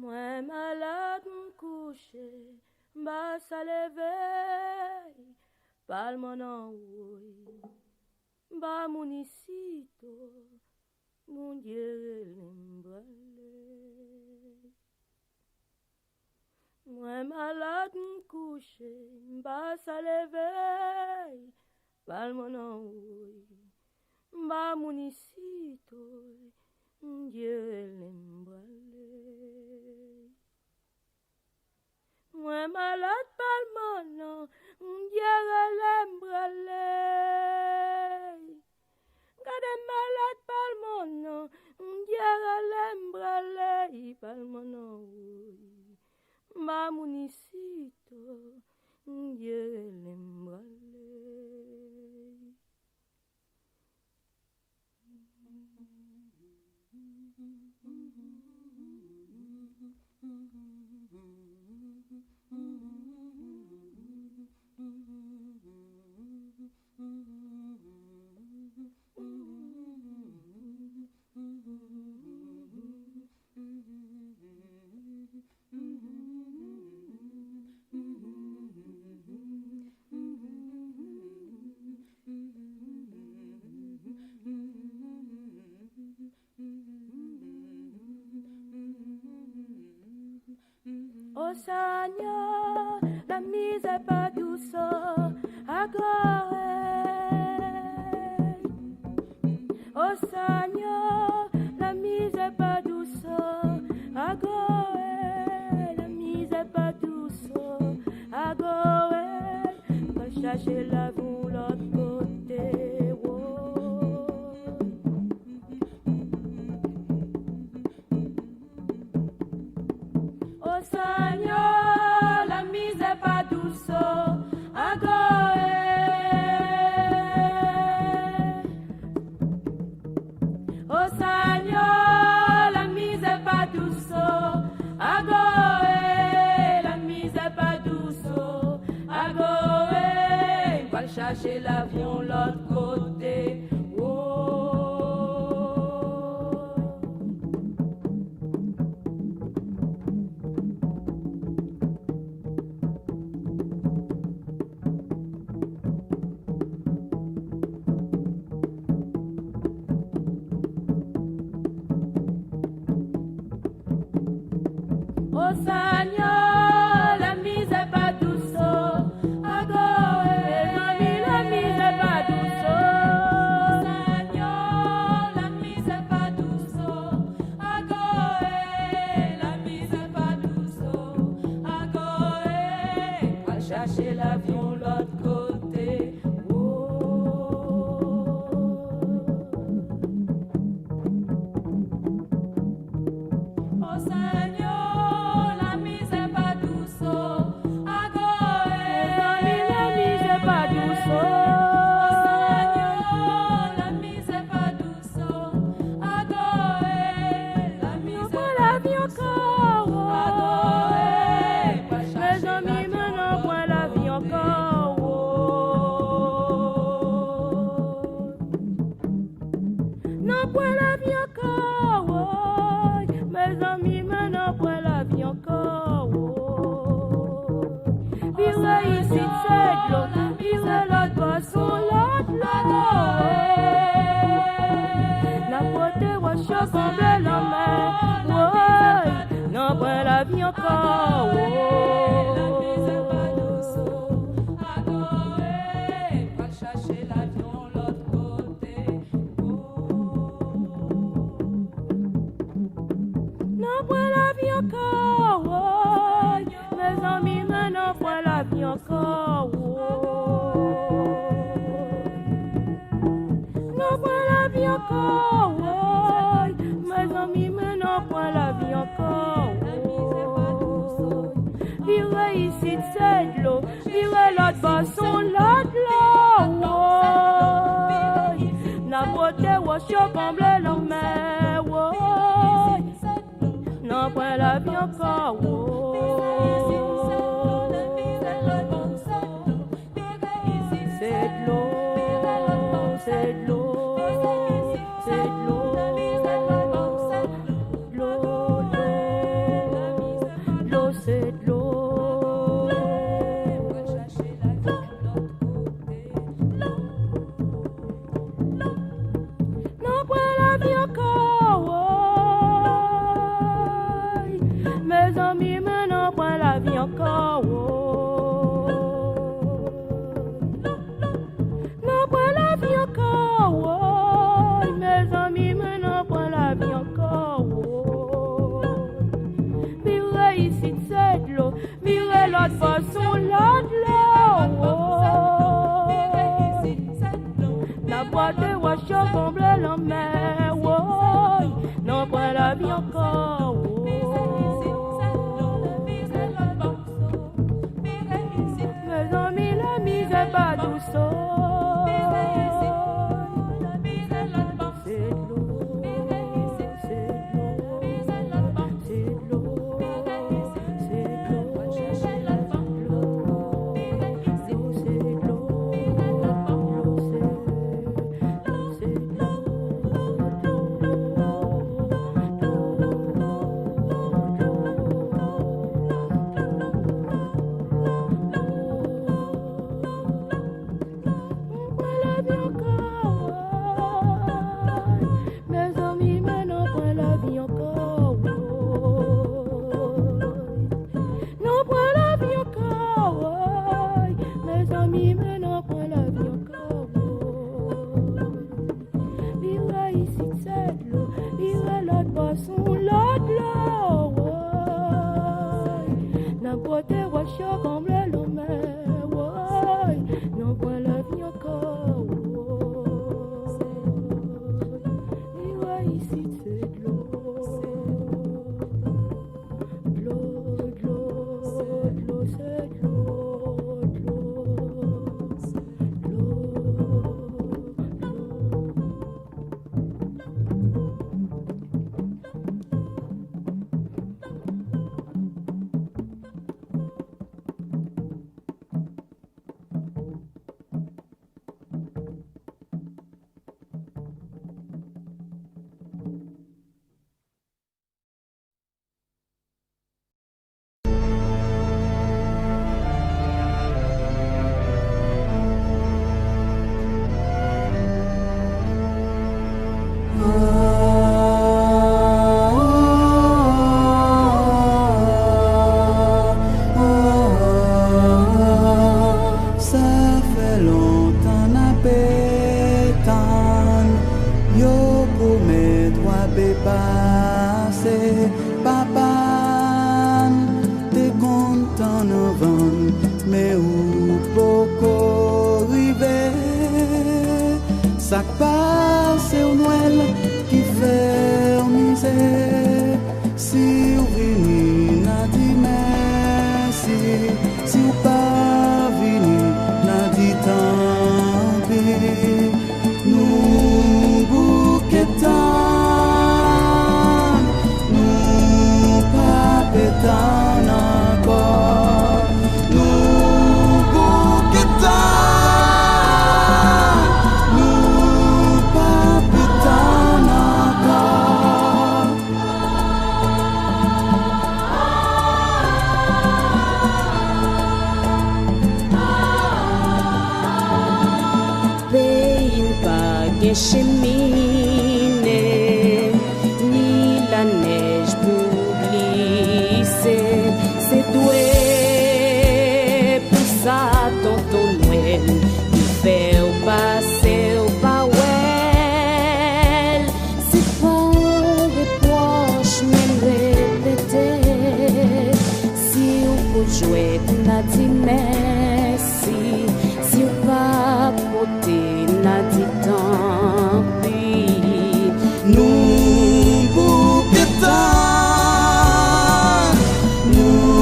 Moi malade couché, basse à l'éveil, parle mon envoy, bas mon icito, mon Dieu l'embralé. Moi malade couché, basse à l'éveil, parle mon envoy, bas mon icito, mon Dieu l'embralé. Moi malade palmano, diere l'embralé. Gade malade palmano, diere l'embralé. Palmano, ma municito, diere l'embralé. Oh Seigneur, la mise est pas douce à Gorée. Oh Seigneur, la mise est pas douce à Gorée. La mise est pas douce à Gorée. Va chercher la boue l'autre côté. Oh Seigneur, la mise est pas douce à Gorée. Oh Seigneur, la mise est pas douce à Gorée. La mise est pas douce à Gorée. Va chercher l'avion l'autre côté. Oh Seigneur, la mise est pas douce à Gorée. La mise est pas douce. Oh Seigneur, la mise est pas douce à Gorée. La mise est pas douce à Gorée. Va chercher l'avion l'autre côté. Oh Seigneur, la mise est pas douce à Gorée. La mise est pas douce. Oh Seigneur, la mise est pas douce à Gorée. La mise est pas douce à Gorée. Mes amis maintenant point la vie encore. Non point la vie encore. Mes amis maintenant point la vie encore. Vire ici c'est de l'eau, vire l'autre boisson, l'autre. La pote roche comble la mer. Non point la vie encore. La mise est pas douce à Gorée. Va chercher l'avion l'autre côté. Non point la vie encore. Mes amis maintenant point la vie encore. Non point la vie encore. Mes amis maintenant point la vie encore. Vire ici c'est de l'eau, vire l'autre boisson, l'autre. La beauté roche comble la mer. Non point la vie encore. C'est de l'eau, c'est de l'eau, c'est de l'eau, l'eau, l'eau. Si vous venez, n'a dit merci. Si vous pas venu, n'a dit tant pis. Nous bouquetons, nous pas pétons encore. Nous bouquetons, nous pas pétons encore. Pays pas de cheminée, ni la neige pour glisser. C'est doué pour ça, tonton Noël, il fait au passer au pawel. C'est pas des poches, mais répéter. Si on peut jouer, n'a dit merci. Si on va porter, n'a dit tant pis. Nous